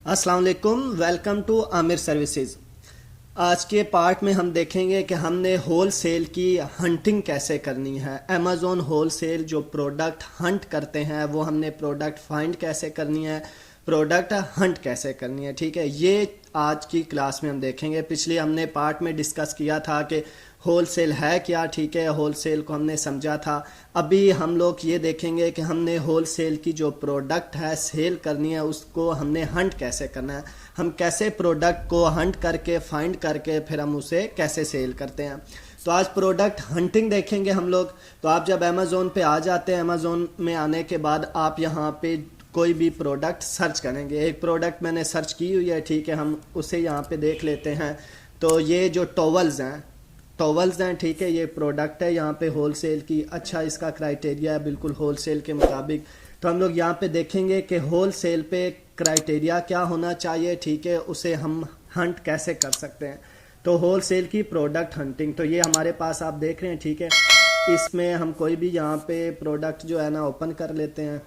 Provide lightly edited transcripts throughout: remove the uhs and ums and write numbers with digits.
अस्सलाम वालेकुम, welcome to Aamir services. आज के पार्ट में हम देखेंगे कि हमने होल सेल की हंटिंग कैसे करनी है। अमेज़ॉन होल सेल जो प्रोडक्ट हंट करते हैं वो हमने प्रोडक्ट फाइंड कैसे करनी है, प्रोडक्ट हंट कैसे करनी है। ठीक है, ये आज की क्लास में हम देखेंगे। पिछले हमने पार्ट में डिस्कस किया था कि होल सेल है क्या। ठीक है, होल सेल को हमने समझा था। अभी हम लोग ये देखेंगे कि हमने होल सेल की जो प्रोडक्ट है सेल करनी है उसको हमने हंट कैसे करना है। हम कैसे प्रोडक्ट को हंट करके फाइंड करके फिर हम उसे कैसे सेल करते हैं। तो आज प्रोडक्ट हंटिंग देखेंगे हम लोग। तो आप जब अमेज़ॉन पे आ जाते हैं, अमेज़ॉन में आने के बाद आप यहाँ पे कोई भी प्रोडक्ट सर्च करेंगे। एक प्रोडक्ट मैंने सर्च की हुई है, ठीक है, हम उसे यहाँ पे देख लेते हैं। तो ये जो टॉवल्स हैं, ठीक है, ये प्रोडक्ट है यहाँ पे होल सेल की। अच्छा, इसका क्राइटेरिया है बिल्कुल होल सेल के मुताबिक। तो हम लोग यहाँ पे देखेंगे कि होल सेल पे क्राइटेरिया क्या होना चाहिए, ठीक है, उसे हम हंट कैसे कर सकते हैं। तो होल सेल की प्रोडक्ट हंटिंग, तो ये हमारे पास आप देख रहे हैं, ठीक है। इसमें हम कोई भी यहाँ पे प्रोडक्ट जो है ना ओपन कर लेते हैं।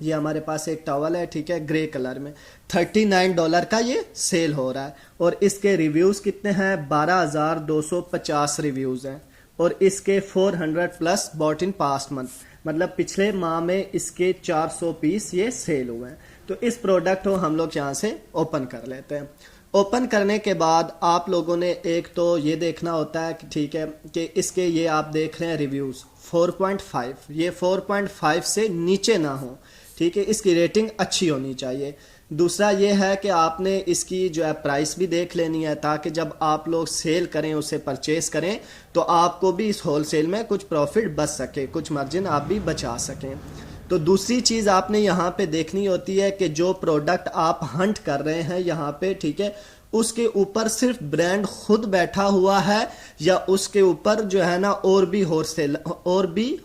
ये हमारे पास एक टॉवल है, ठीक है, ग्रे कलर में। $39 का ये सेल हो रहा है और इसके रिव्यूज़ कितने हैं? 12,250 रिव्यूज़ हैं और इसके 400 plus bought in past month, मतलब पिछले माह में इसके 400 पीस ये सेल हुए हैं। तो इस प्रोडक्ट को हम लोग यहाँ से ओपन कर लेते हैं। ओपन करने के बाद आप लोगों ने एक तो ये देखना होता है कि ठीक है कि इसके ये आप देख रहे हैं रिव्यूज़ 4.5, ये 4.5 से नीचे ना हो, ठीक है, इसकी रेटिंग अच्छी होनी चाहिए। दूसरा ये है कि आपने इसकी जो है प्राइस भी देख लेनी है ताकि जब आप लोग सेल करें, उसे परचेस करें, तो आपको भी इस होल सेल में कुछ प्रॉफिट बच सके, कुछ मार्जिन आप भी बचा सकें। तो दूसरी चीज़ आपने यहाँ पे देखनी होती है कि जो प्रोडक्ट आप हंट कर रहे हैं यहाँ पे, ठीक है, उसके ऊपर सिर्फ ब्रांड खुद बैठा हुआ है या उसके ऊपर जो है ना और भी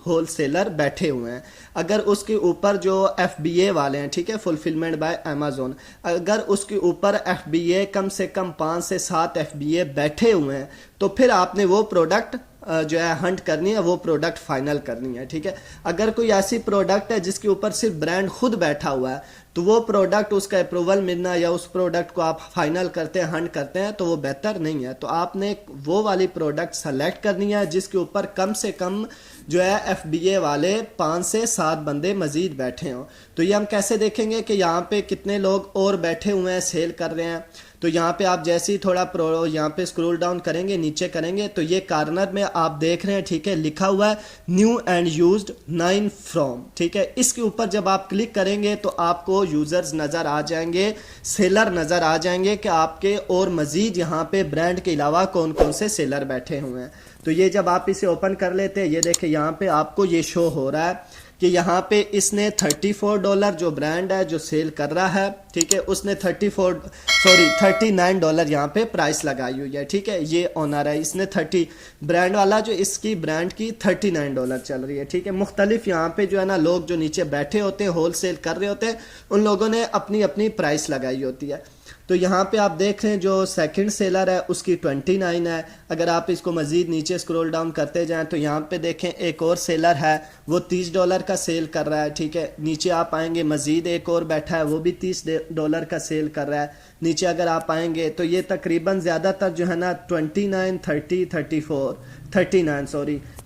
होलसेलर बैठे हुए हैं। अगर उसके ऊपर जो FBA वाले हैं, ठीक है, फुलफिलमेंट बाय अमेज़ॉन, अगर उसके ऊपर FBA कम से कम 5 से 7 FBA बैठे हुए हैं तो फिर आपने वो प्रोडक्ट जो है हंट करनी है, वो प्रोडक्ट फाइनल करनी है। ठीक है, अगर कोई ऐसी प्रोडक्ट है जिसके ऊपर सिर्फ ब्रांड खुद बैठा हुआ है तो वो प्रोडक्ट, उसका अप्रूवल मिलना या उस प्रोडक्ट को आप फाइनल करते हैं, हंट करते हैं, तो वो बेहतर नहीं है। तो आपने वो वाली प्रोडक्ट सेलेक्ट करनी है जिसके ऊपर कम से कम जो है FBA वाले 5 से 7 बंदे मजीद बैठे हों। तो ये हम कैसे देखेंगे कि यहाँ पे कितने लोग और बैठे हुए हैं, सेल कर रहे हैं। तो यहाँ पे आप जैसे ही थोड़ा यहाँ पे स्क्रॉल डाउन करेंगे, नीचे करेंगे, तो ये कॉर्नर में आप देख रहे हैं, ठीक है, लिखा हुआ है न्यू एंड यूज्ड 9 फ्रॉम, ठीक है। इसके ऊपर जब आप क्लिक करेंगे तो आपको यूजर्स नज़र आ जाएंगे, सेलर नज़र आ जाएंगे कि आपके और मजीद यहाँ पे ब्रांड के अलावा कौन कौन से सेलर बैठे हुए हैं। तो ये जब आप इसे ओपन कर लेते हैं, ये देखिए यहाँ पे आपको ये शो हो रहा है कि यहाँ पे इसने $34 जो ब्रांड है जो सेल कर रहा है, ठीक है, उसने $39 यहाँ पे प्राइस लगाई हुई है। ठीक है, ये ऑनर है, इसने 30 ब्रांड वाला जो इसकी ब्रांड की $39 चल रही है। ठीक है, मुख्तलिफ यहाँ पे जो है ना लोग जो नीचे बैठे होते हैं, होल सेल कर रहे होते हैं, उन लोगों ने अपनी अपनी प्राइस लगाई होती है। तो यहाँ पे आप देख रहे हैं जो सेकंड सेलर है उसकी 29 है। अगर आप इसको मज़ीद नीचे स्क्रॉल डाउन करते जाएं तो यहाँ पे देखें एक और सेलर है, वो $30 का सेल कर रहा है। ठीक है, नीचे आप आएंगे, मज़ीद एक और बैठा है, वो भी $30 का सेल कर रहा है। नीचे अगर आप आएंगे तो ये तकरीबन ज़्यादातर जो है ना 39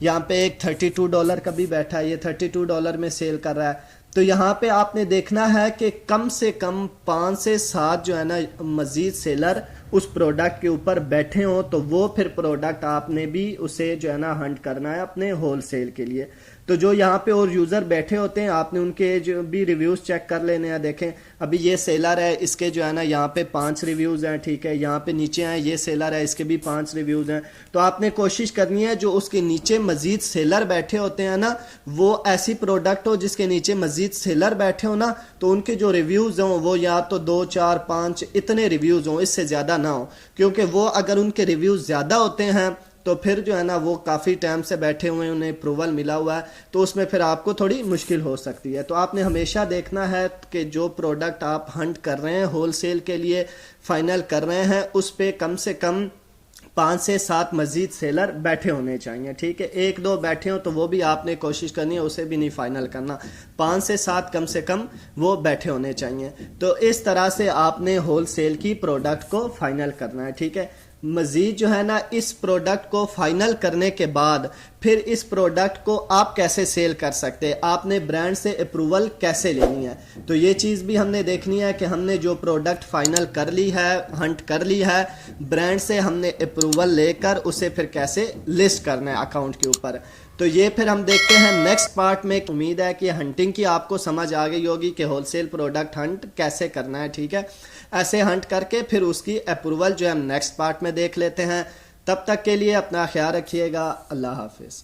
यहाँ पे एक $32 का भी बैठा है, ये $32 में सेल कर रहा है। तो यहाँ पे आपने देखना है कि कम से कम 5 से 7 जो है ना मजीद सेलर उस प्रोडक्ट के ऊपर बैठे हों, तो वो फिर प्रोडक्ट आपने भी उसे जो है ना हंट करना है अपने होल सेल के लिए। तो जो यहाँ पे और यूज़र बैठे होते हैं, आपने उनके जो भी रिव्यूज़ चेक कर लेने हैं। देखें अभी ये सेलर है, इसके जो है ना यहाँ पे 5 रिव्यूज़ हैं, ठीक है, यहाँ पे नीचे हैं, ये सेलर है, इसके भी 5 रिव्यूज़ हैं। तो आपने कोशिश करनी है जो उसके नीचे मजीद सेलर बैठे होते हैं ना, वो ऐसी प्रोडक्ट हो जिसके नीचे मजीद सेलर बैठे हो ना, तो उनके जो रिव्यूज़ हों वो या तो 2, 4, 5 इतने रिव्यूज़ हों, इससे ज़्यादा ना हो, क्योंकि वो अगर उनके रिव्यूज़ ज़्यादा होते हैं तो फिर जो है ना वो काफ़ी टाइम से बैठे हुए हैं, उन्हें अप्रूवल मिला हुआ है, तो उसमें फिर आपको थोड़ी मुश्किल हो सकती है। तो आपने हमेशा देखना है कि जो प्रोडक्ट आप हंट कर रहे हैं, होल सेल के लिए फाइनल कर रहे हैं, उस पर कम से कम 5 سے 7 مزید سیلر بیٹھے ہونے چاہیے. ٹھیک ہے, 1-2 بیٹھے ہوں تو وہ بھی آپ نے کوشش کرنی ہے, اسے بھی نہیں فائنل کرنا. 5 سے 7 کم سے کم وہ بیٹھے ہونے چاہیے. تو اس طرح سے آپ نے ہول سیل کی پروڈکٹ کو فائنل کرنا ہے. ٹھیک ہے, مزید جو ہے نا اس پروڈکٹ کو فائنل کرنے کے بعد پھر اس پروڈکٹ کو آپ کیسے سیل کر سکتے, آپ نے برانڈ سے اپروول کیسے لینی ہے. تو یہ چیز بھی ہم نے دیکھنی ہے کہ ہم نے جو پروڈکٹ فائنل کر لی ہے, ہنٹ کر لی ہے, برانڈ سے ہم نے اپروول لے کر اسے پھر کیسے لسٹ کرنا ہے اکاؤنٹ کے اوپر. تو یہ پھر ہم دیکھتے ہیں نیکسٹ پارٹ میں. امید ہے کہ ہنٹنگ کی آپ کو سمجھ آ گئی ہوگی کہ ہول سیل پروڈکٹ ہنٹ کیسے کرنا ہے. ٹھیک ہے, ایسے ہنٹ کر کے پھر اس کی اپروول جو ہم نیکسٹ پارٹ میں دیکھ لیتے ہیں. تب تک کے لیے اپنا خیال رکھیے گا. اللہ حافظ.